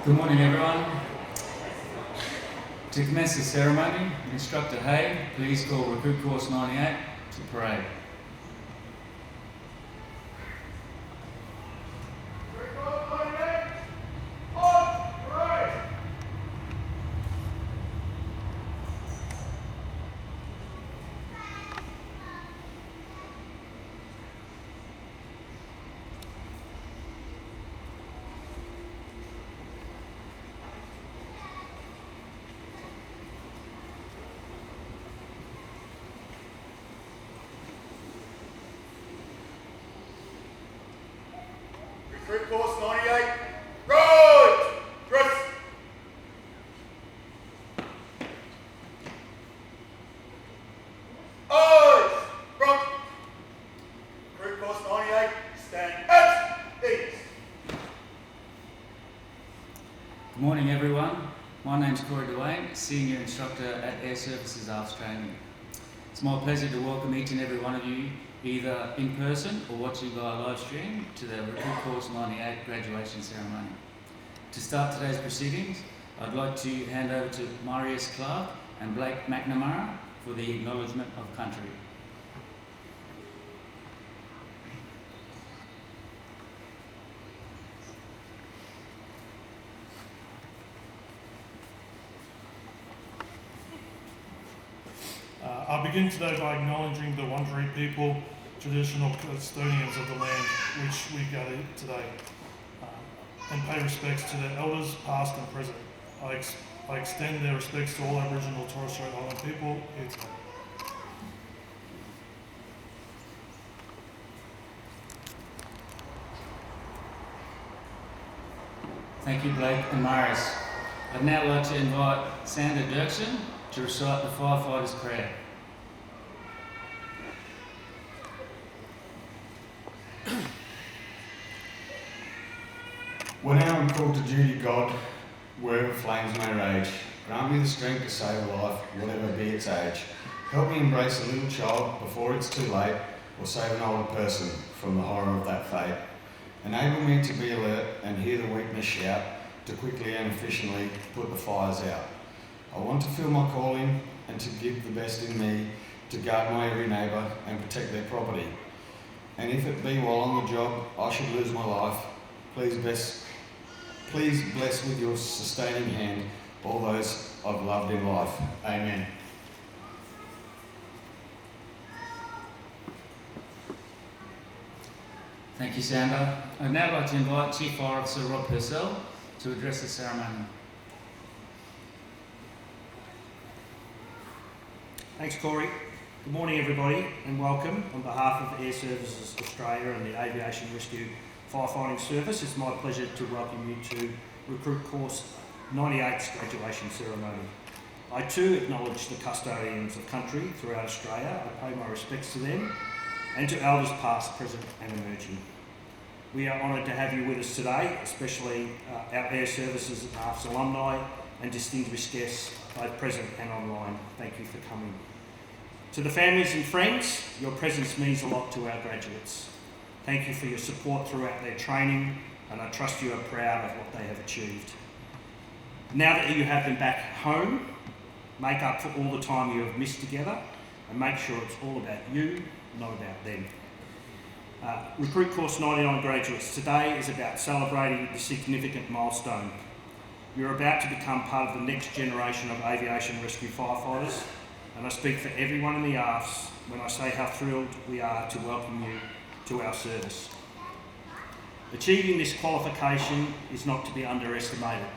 Good morning, everyone. To commence the ceremony, Instructor Hay, please call Recruit Course 98 to parade. Recruit Course 98, right! Dress! Eyes! Front! Recruit Course 98, stand at ease. Good morning, everyone. My name's Corey Dwayne, Senior Instructor at Airservices ARFFS Training. It's my pleasure to welcome each and every one of you, either in person or watching via live stream, to the Recruit Course 98 graduation ceremony. To start today's proceedings, I'd like to hand over to Marius Clark and Blake McNamara for the acknowledgement of country. I begin today by acknowledging the Wurundjeri people, traditional custodians of the land which we gather today, and pay respects to their elders, past and present. I extend their respects to all Aboriginal and Torres Strait Island people here today. Thank you, Blake and Marius. I'd now like to invite Sandra Dirksen to recite the firefighter's prayer. When I am called to duty, God, wherever flames may rage, grant me the strength to save a life, whatever be its age. Help me embrace a little child before it's too late, or save an older person from the horror of that fate. Enable me to be alert and hear the weakness shout, to quickly and efficiently put the fires out. I want to feel my calling and to give the best in me to guard my every neighbour and protect their property. And if it be while on the job I should lose my life, please bless with your sustaining hand all those I've loved in life. Amen. Thank you, Sandra. I'd now like to invite Chief Fire Officer Rob Purcell to address the ceremony. Thanks, Corey. Good morning, everybody, and welcome. On behalf of Airservices Australia and the Aviation Rescue Firefighting Service, it's my pleasure to welcome you to Recruit Course 98's graduation ceremony. I too acknowledge the custodians of country throughout Australia. I pay my respects to them and to elders past, present and emerging. We are honoured to have you with us today, especially our Airservices and ARFFS alumni and distinguished guests, both present and online. Thank you for coming. To the families and friends, your presence means a lot to our graduates. Thank you for your support throughout their training, and I trust you are proud of what they have achieved. Now that you have them back home, make up for all the time you have missed together, and make sure it's all about you, not about them. Recruit Course 99 graduates, today is about celebrating the significant milestone. You're about to become part of the next generation of aviation rescue firefighters, and I speak for everyone in the ARFFS when I say how thrilled we are to welcome you to our service. Achieving this qualification is not to be underestimated.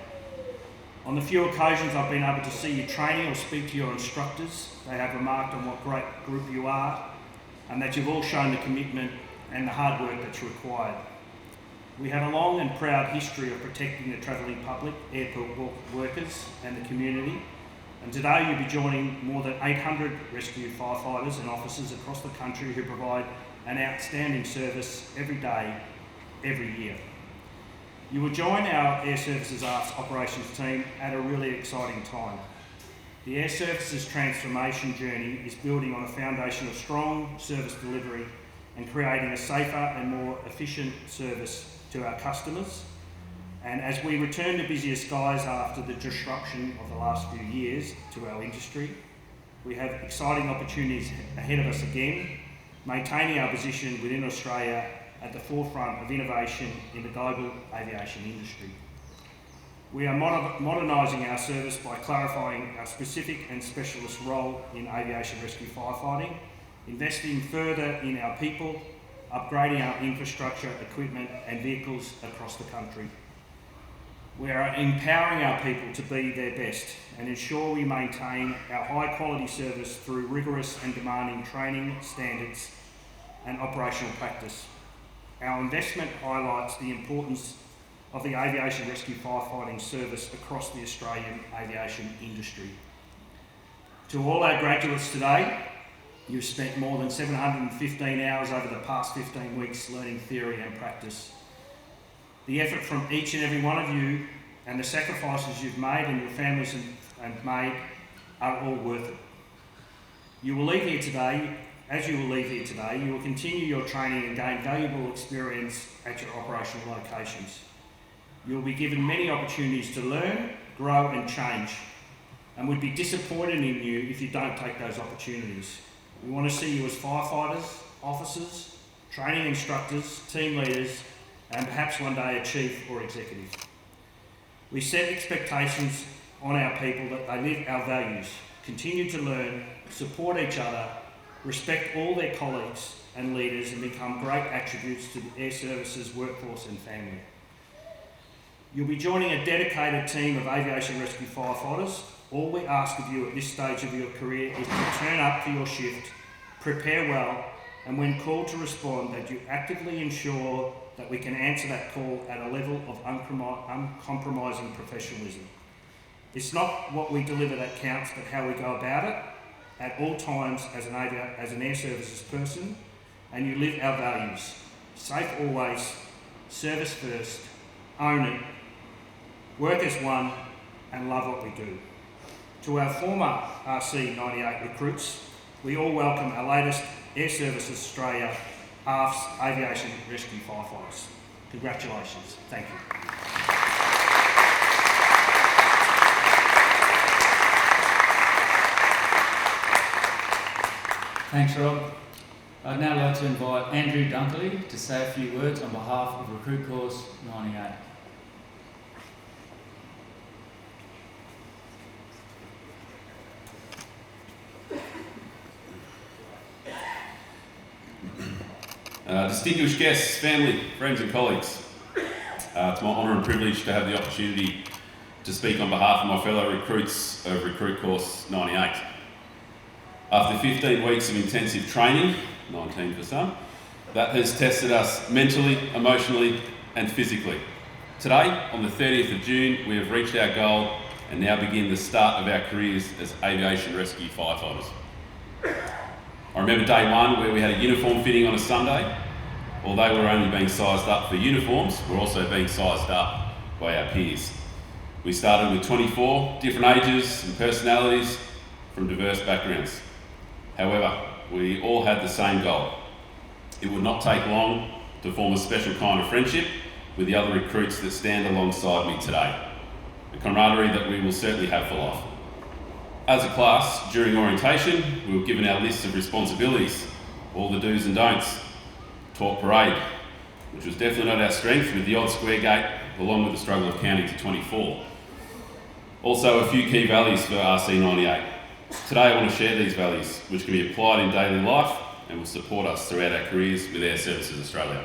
On the few occasions I've been able to see you training or speak to your instructors, they have remarked on what great group you are and that you've all shown the commitment and the hard work that's required. We have a long and proud history of protecting the travelling public, airport workers and the community, and today you'll be joining more than 800 rescue firefighters and officers across the country who provide an outstanding service every day, every year. You will join our Airservices ARFFS operations team at a really exciting time. The Airservices transformation journey is building on a foundation of strong service delivery and creating a safer and more efficient service to our customers And as we return to busier skies after the disruption of the last few years to our industry, we have exciting opportunities ahead of us again, maintaining our position within Australia at the forefront of innovation in the global aviation industry. We are modernising our service by clarifying our specific and specialist role in aviation rescue firefighting, investing further in our people, upgrading our infrastructure, equipment and vehicles across the country. We are empowering our people to be their best and ensure we maintain our high quality service through rigorous and demanding training standards and operational practice. Our investment highlights the importance of the aviation rescue firefighting service across the Australian aviation industry. To all our graduates today, you've spent more than 715 hours over the past 15 weeks learning theory and practice. The effort from each and every one of you and the sacrifices you've made and your families have made are all worth it. You will leave here today, as you will leave here today, you will continue your training and gain valuable experience at your operational locations. You will be given many opportunities to learn, grow and change, and would be disappointed in you if you don't take those opportunities. We want to see you as firefighters, officers, training instructors, team leaders, and perhaps one day a chief or executive. We set expectations on our people that they live our values, continue to learn, support each other, respect all their colleagues and leaders, and become great attributes to the Airservices workforce and family. You'll be joining a dedicated team of aviation rescue firefighters. All we ask of you at this stage of your career is to turn up for your shift, prepare well, and when called to respond, that you actively ensure that we can answer that call at a level of uncompromising professionalism. It's not what we deliver that counts, but how we go about it at all times as an Airservices person, and you live our values. Safe always, service first, own it, work as one, and love what we do. To our former RC98 recruits, we all welcome our latest Airservices Australia ARFFS Aviation Rescue Firefighters. Congratulations. Thank you. Thanks, Rob. I'd now like to invite Andrew Dunkley to say a few words on behalf of Recruit Course 98. Distinguished guests, family, friends and colleagues, it's my honour and privilege to have the opportunity to speak on behalf of my fellow recruits of Recruit Course 98. After 15 weeks of intensive training, 19 for some, that has tested us mentally, emotionally and physically. Today, on the 30th of June, we have reached our goal and now begin the start of our careers as aviation rescue firefighters. I remember day one where we had a uniform fitting on a Sunday. Although we were only being sized up for uniforms, we're also being sized up by our peers. We started with 24 different ages and personalities from diverse backgrounds. However, we all had the same goal. It would not take long to form a special kind of friendship with the other recruits that stand alongside me today. A camaraderie that we will certainly have for life. As a class, during orientation, we were given our list of responsibilities, all the do's and don'ts. Talk parade, which was definitely not our strength, with the odd square gate, along with the struggle of counting to 24. Also, a few key values for RC98. Today I want to share these values, which can be applied in daily life and will support us throughout our careers with Airservices Australia.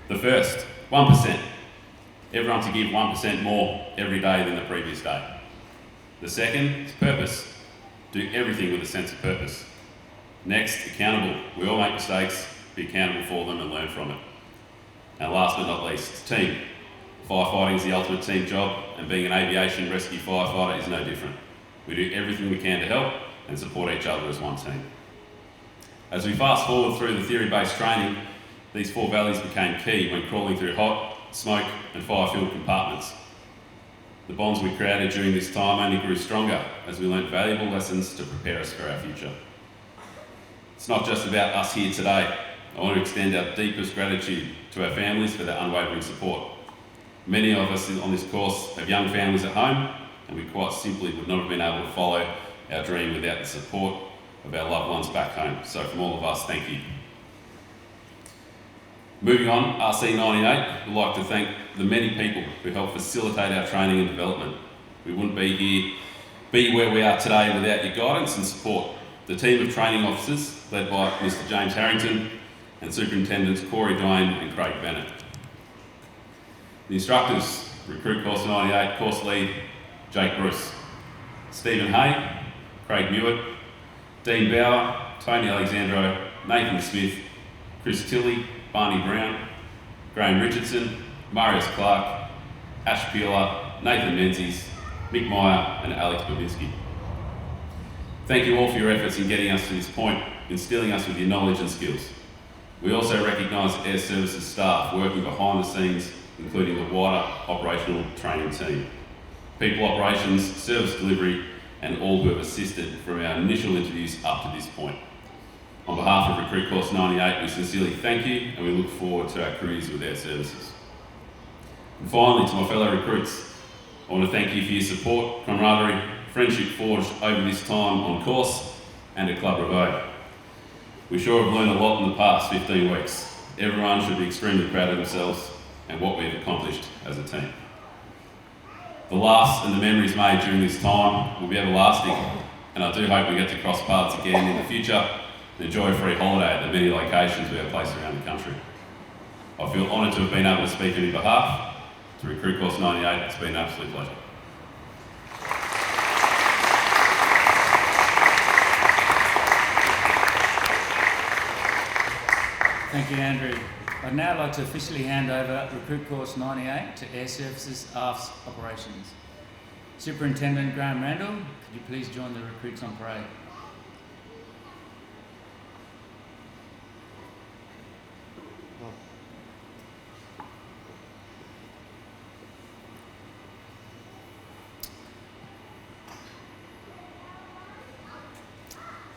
The first, 1%. Everyone to give 1% more every day than the previous day. The second is purpose. Do everything with a sense of purpose. Next, accountable. We all make mistakes, be accountable for them and learn from it. And last but not least, team. Firefighting is the ultimate team job, and being an aviation rescue firefighter is no different. We do everything we can to help and support each other as one team. As we fast forward through the theory-based training, these four values became key when crawling through hot, smoke and fire-filled compartments. The bonds we created during this time only grew stronger as we learnt valuable lessons to prepare us for our future. It's not just about us here today. I want to extend our deepest gratitude to our families for their unwavering support. Many of us on this course have young families at home, and we quite simply would not have been able to follow our dream without the support of our loved ones back home. So from all of us, thank you. Moving on, RC98 would like to thank the many people who helped facilitate our training and development. We wouldn't be where we are today without your guidance and support. The team of training officers, led by Mr. James Harrington, and Superintendents Corey Dwayne and Craig Bennett. The instructors, Recruit Course 98 Course Lead, Jake Bruce, Stephen Hay, Craig Mewett, Dean Bauer, Tony Alexandro, Nathan Smith, Chris Tilley, Barney Brown, Graham Richardson, Marius Clark, Ash Peeler, Nathan Menzies, Mick Meyer and Alex Babinski. Thank you all for your efforts in getting us to this point, instilling us with your knowledge and skills. We also recognise Airservices staff working behind the scenes, including the wider operational training team, people operations, service delivery, and all who have assisted from our initial interviews up to this point. On behalf of Recruit Course 98, we sincerely thank you and we look forward to our careers with Airservices. And finally, to my fellow recruits, I want to thank you for your support, camaraderie, friendship forged over this time on course and at Club Revo. We sure have learned a lot in the past 15 weeks. Everyone should be extremely proud of themselves and what we've accomplished as a team. The laughs and the memories made during this time will be everlasting, and I do hope we get to cross paths again in the future and enjoy a free holiday at the many locations we have placed around the country. I feel honoured to have been able to speak on your behalf. To Recruit Course 98, it's been an absolute pleasure. Thank you, Andrew. I'd now like to officially hand over Recruit Course 98 to Airservices ARFFS Operations. Superintendent Graham Randall, could you please join the recruits on parade?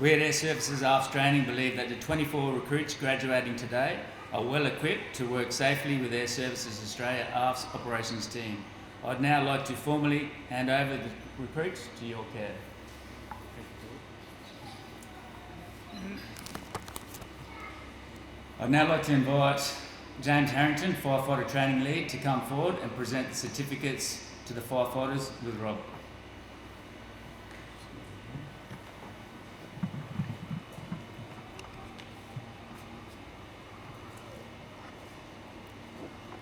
We at Airservices ARFFS Training believe that the 24 recruits graduating today are well equipped to work safely with Airservices Australia ARFFS operations team. I'd now like to formally hand over the recruits to your care. I'd now like to invite James Harrington, Firefighter Training Lead, to come forward and present the certificates to the firefighters with Rob.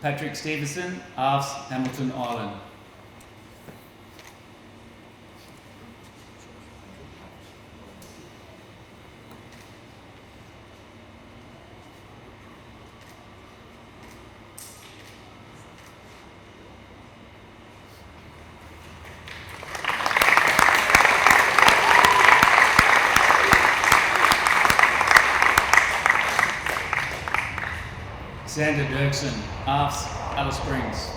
Patrick Stevenson, ARFFS Hamilton Island. Xander Dirksen, ARFFS Alice Springs.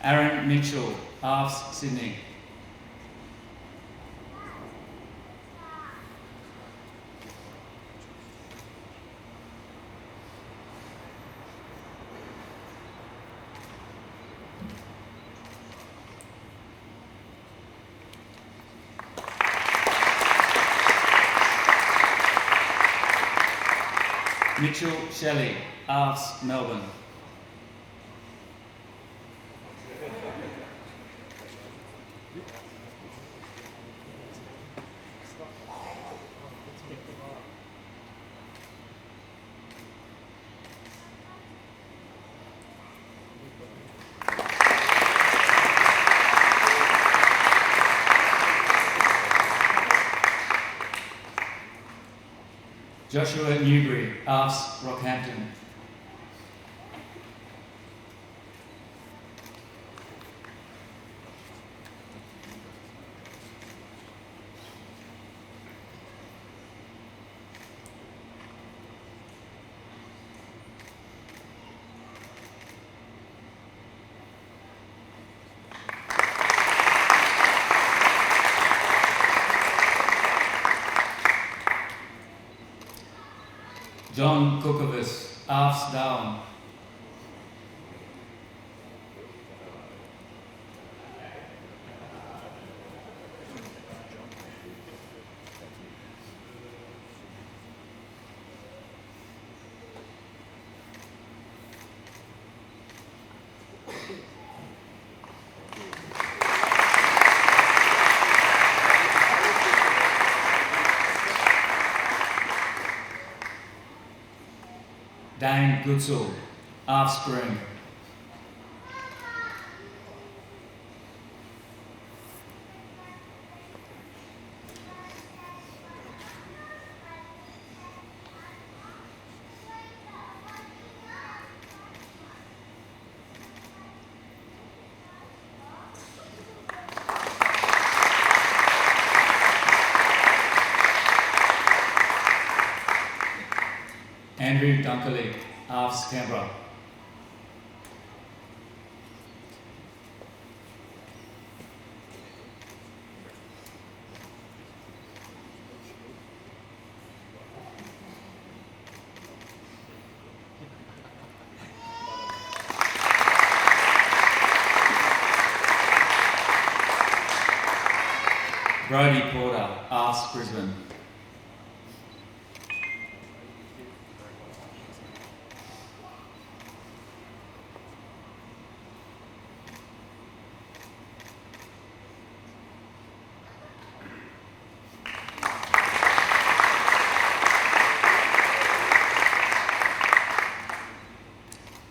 Aaron Mitchell, ARFFS Sydney. Mitchell Shelley, ARFFS Melbourne. Joshua Newbury, ARFFS Rockhampton. John Kukovis, ARFFS Darwin. Dane Goodsall, ARFFS Broome. Andrew Dunkerley, ARFFS Canberra. Brodie Porter, ARFFS Brisbane.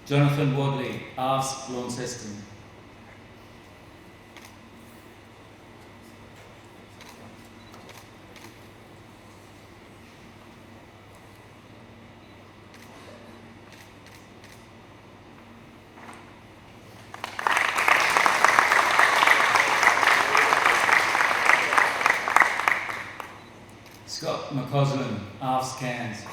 Jonathan Wadley, ARFFS Launceston. Scott McCausland, ARFFS Cairns.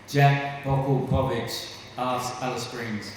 Jack Bokulpovic, ARFFS Alice Springs.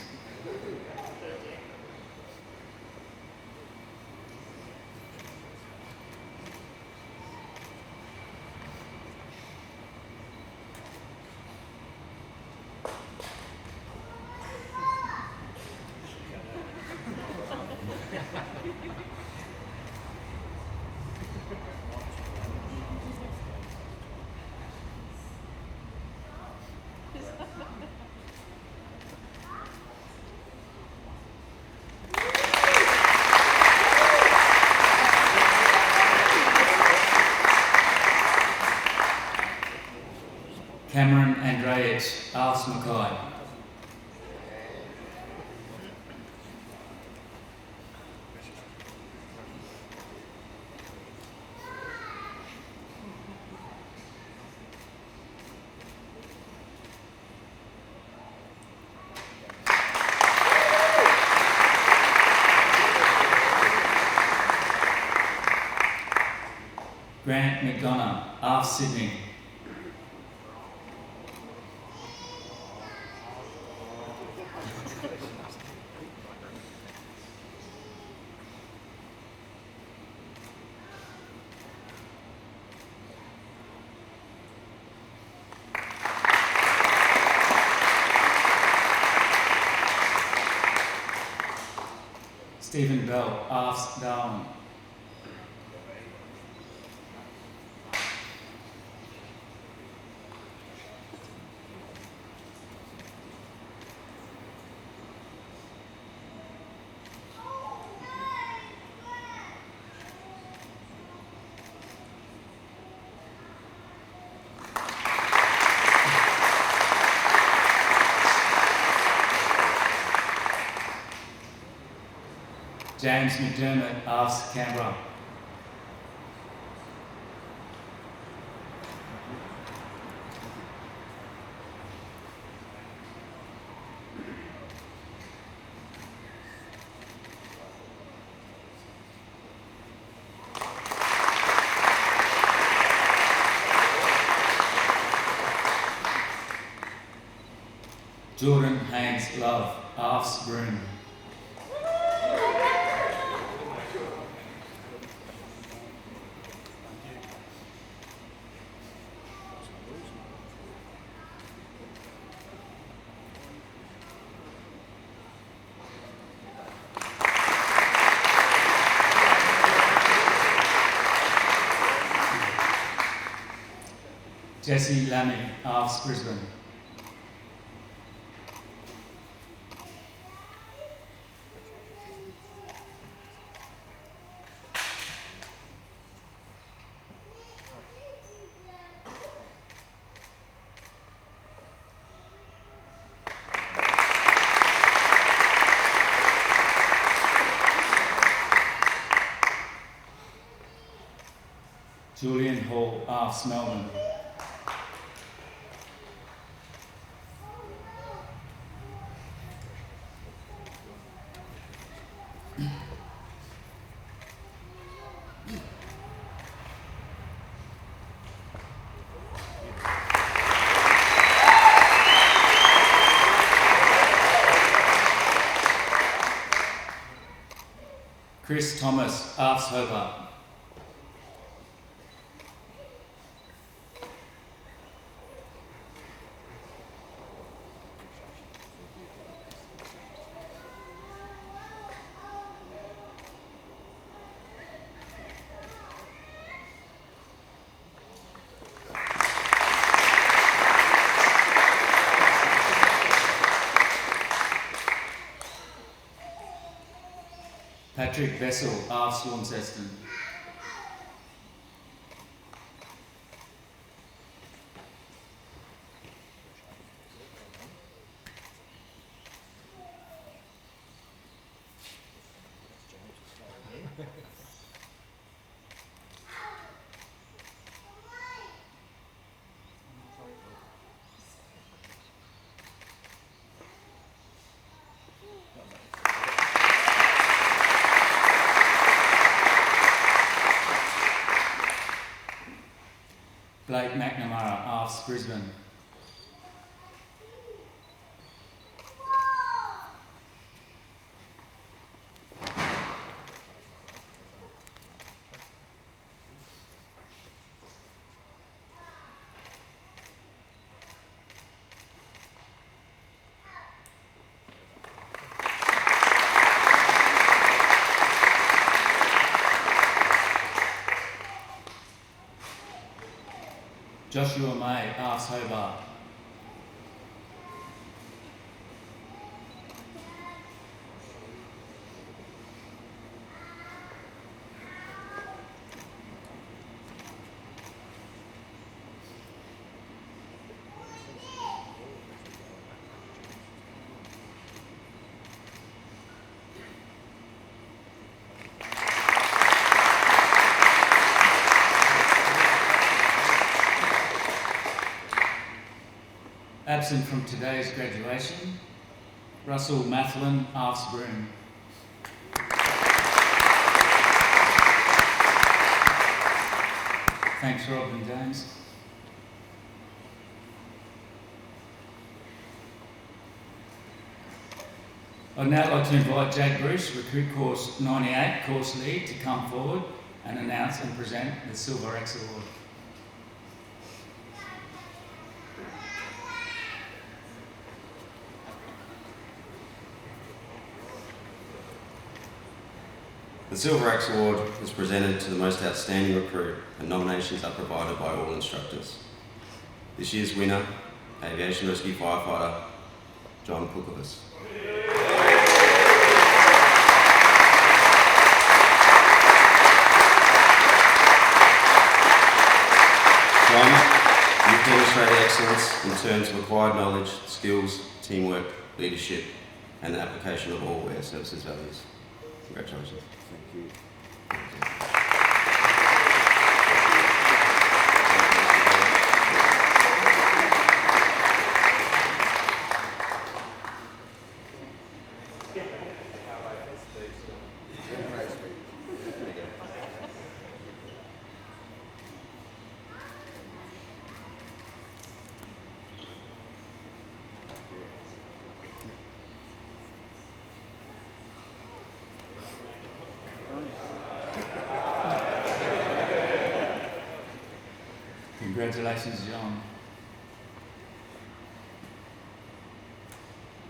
Cameron Andreevich, ARFFS Mackay. Grant McDonough, ARFFS Sydney. Stephen Bell, ARFFS Darwin. James McDermott, ARFFS Canberra. Jordan Haynes Love, ARFFS Broome. Jesse Lammy, ARFFS Brisbane. Julian Hall, ARFFS Melbourne. Chris Thomas, ARFFS Hobart. Patrick Vessel, ARFFS Launceston. Blake McNamara, ARFFS Brisbane. Joshua May, ARFFS Hobart. Absent from today's graduation, Russell Mathlin, ARFFS Broome. Thanks, Rob and James. I'd now like to invite Jake Bruce, Recruit Course 98 course lead, to come forward and announce and present the Silver X Award. The Silver X Award is presented to the most outstanding recruit, and nominations are provided by all instructors. This year's winner, Aviation Rescue Firefighter, John Pukovis. John, you've demonstrated excellence in terms of acquired knowledge, skills, teamwork, leadership, and the application of all Airservices values. Congratulations. Thank you. Congratulations, John.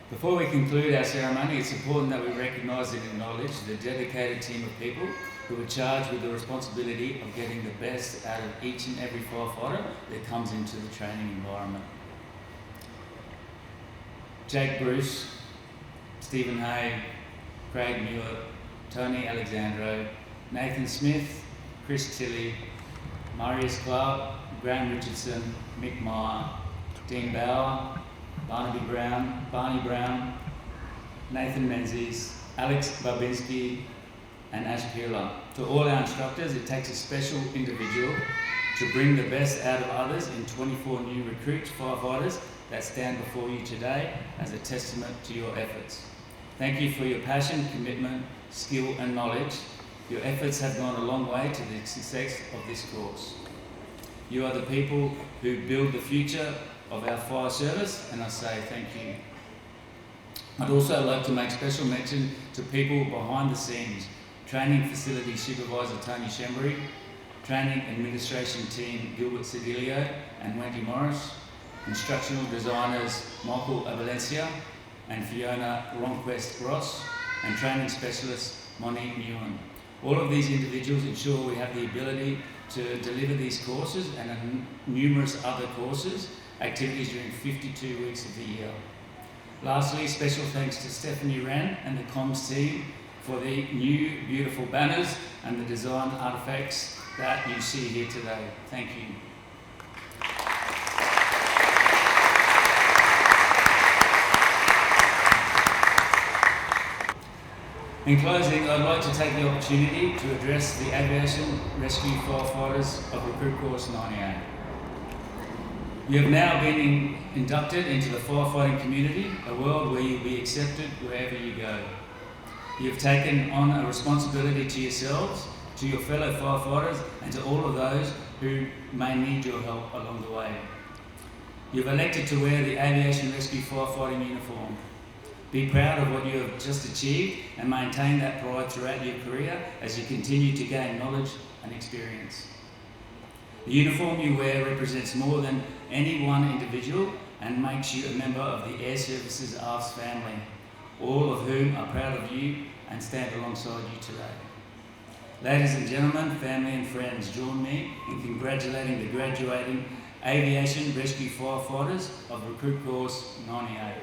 Before we conclude our ceremony, it's important that we recognise and acknowledge the dedicated team of people who are charged with the responsibility of getting the best out of each and every firefighter that comes into the training environment. Jake Bruce, Stephen Hay, Craig Muir, Tony Alexandro, Nathan Smith, Chris Tilley, Marius Clark, Graham Richardson, Mick Meyer, Dean Bauer, Barnaby Brown, Barney Brown, Nathan Menzies, Alex Babinski, and Ash Peeler. To all our instructors, it takes a special individual to bring the best out of others in 24 new recruits firefighters that stand before you today as a testament to your efforts. Thank you for your passion, commitment, skill and knowledge. Your efforts have gone a long way to the success of this course. You are the people who build the future of our fire service, and I say thank you. I'd also like to make special mention to people behind the scenes: Training Facility Supervisor Tony Shembury, Training Administration Team Gilbert Sedilio and Wendy Morris, Instructional Designers Michael Valencia and Fiona Ronquest Ross, and Training Specialist Monique Newen. All of these individuals ensure we have the ability to deliver these courses and numerous other courses, activities during 52 weeks of the year. Lastly, special thanks to Stephanie Wren and the comms team for the new beautiful banners and the design artefacts that you see here today. Thank you. In closing, I'd like to take the opportunity to address the Aviation Rescue Firefighters of Recruit Course 98. You have now been inducted into the firefighting community, a world where you'll be accepted wherever you go. You have taken on a responsibility to yourselves, to your fellow firefighters, and to all of those who may need your help along the way. You've elected to wear the Aviation Rescue Firefighting uniform. Be proud of what you have just achieved and maintain that pride throughout your career as you continue to gain knowledge and experience. The uniform you wear represents more than any one individual and makes you a member of the Airservices ARFFS family, all of whom are proud of you and stand alongside you today. Ladies and gentlemen, family and friends, join me in congratulating the graduating Aviation Rescue Firefighters of Recruit Course 98.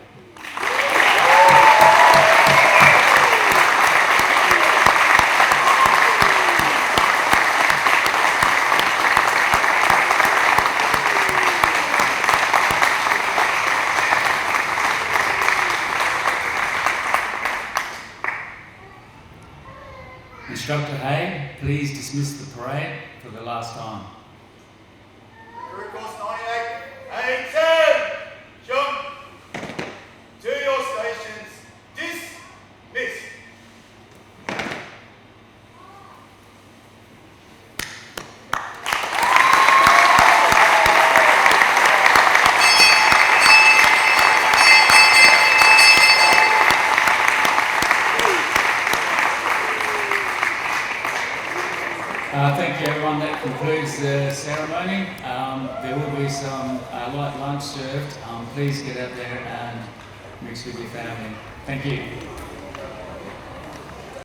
Instructor Hay, please dismiss the parade for the last time. Recruit Course 98, A10, jump to your stations, dismiss. Thank you everyone, that concludes the ceremony. There will be some light lunch served. Please get out there and mix with your family. Thank you.